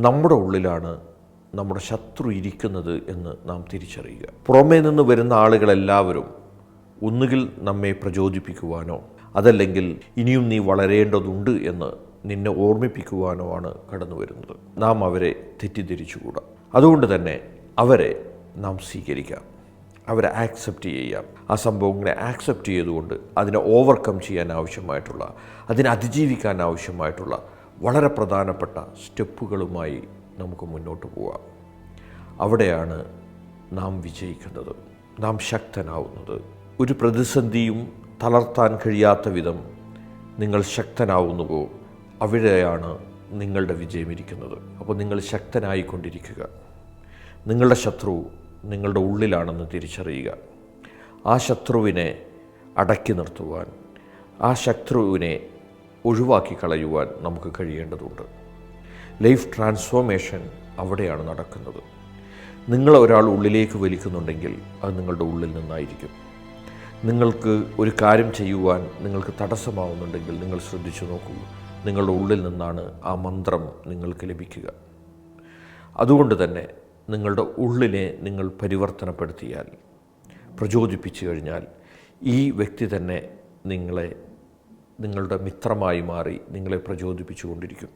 നമ്മുടെ ഉള്ളിലാണ് നമ്മുടെ ശത്രു ഇരിക്കുന്നത് എന്ന് നാം തിരിച്ചറിയുക. പുറമേ നിന്ന് വരുന്ന ആളുകളെല്ലാവരും ഒന്നുകിൽ നമ്മെ പ്രചോദിപ്പിക്കുവാനോ അതല്ലെങ്കിൽ ഇനിയും നീ വളരേണ്ടതുണ്ട് എന്ന് നിന്നെ ഓർമ്മിപ്പിക്കുവാനോ ആണ് കടന്നു വരുന്നത്. നാം അവരെ തെറ്റിദ്ധരിച്ചുകൂടാ. അതുകൊണ്ട് തന്നെ അവരെ നാം സ്വീകരിക്കാം, അവരെ ആക്സെപ്റ്റ് ചെയ്യാം. ആ സംഭവങ്ങളെ ആക്സെപ്റ്റ് ചെയ്തുകൊണ്ട് അതിനെ ഓവർകം ചെയ്യാൻ ആവശ്യമായിട്ടുള്ള, അതിനെ അതിജീവിക്കാൻ ആവശ്യമായിട്ടുള്ള വളരെ പ്രധാനപ്പെട്ട സ്റ്റെപ്പുകളുമായി നമുക്ക് മുന്നോട്ട് പോകാം. അവിടെയാണ് നാം വിജയിക്കുന്നത്, നാം ശക്തനാവുന്നത്. ഒരു പ്രതിസന്ധിയും തളർത്താൻ കഴിയാത്ത വിധം നിങ്ങൾ ശക്തനാവുന്നുവോ അവിടെയാണ് നിങ്ങളുടെ വിജയമിരിക്കുന്നത്. അപ്പോൾ നിങ്ങൾ ശക്തനായിക്കൊണ്ടിരിക്കുക. നിങ്ങളുടെ ശത്രു നിങ്ങളുടെ ഉള്ളിലാണെന്ന് തിരിച്ചറിയുക. ആ ശത്രുവിനെ അടക്കി നിർത്തുവാൻ, ആ ശത്രുവിനെ ഒഴിവാക്കി കളയുവാൻ നമുക്ക് കഴിയേണ്ടതുണ്ട്. ലൈഫ് ട്രാൻസ്ഫോർമേഷൻ അവിടെയാണ് നടക്കുന്നത്. നിങ്ങളെ ഒരാൾ ഉള്ളിലേക്ക് വലിക്കുന്നുണ്ടെങ്കിൽ അത് നിങ്ങളുടെ ഉള്ളിൽ നിന്നായിരിക്കും. നിങ്ങൾക്ക് ഒരു കാര്യം ചെയ്യുവാൻ നിങ്ങൾക്ക് തടസ്സമാവുന്നുണ്ടെങ്കിൽ നിങ്ങൾ ശ്രദ്ധിച്ചു നോക്കൂ, നിങ്ങളുടെ ഉള്ളിൽ നിന്നാണ് ആ മന്ത്രം നിങ്ങൾക്ക് ലഭിക്കുക. അതുകൊണ്ട് തന്നെ നിങ്ങളുടെ ഉള്ളിനെ നിങ്ങൾ പരിവർത്തനപ്പെടുത്തിയാൽ, പ്രചോദിപ്പിച്ചു കഴിഞ്ഞാൽ ഈ വ്യക്തി തന്നെ നിങ്ങളുടെ മിത്രമായി മാറി നിങ്ങളെ പ്രചോദിപ്പിച്ചു കൊണ്ടിരിക്കും.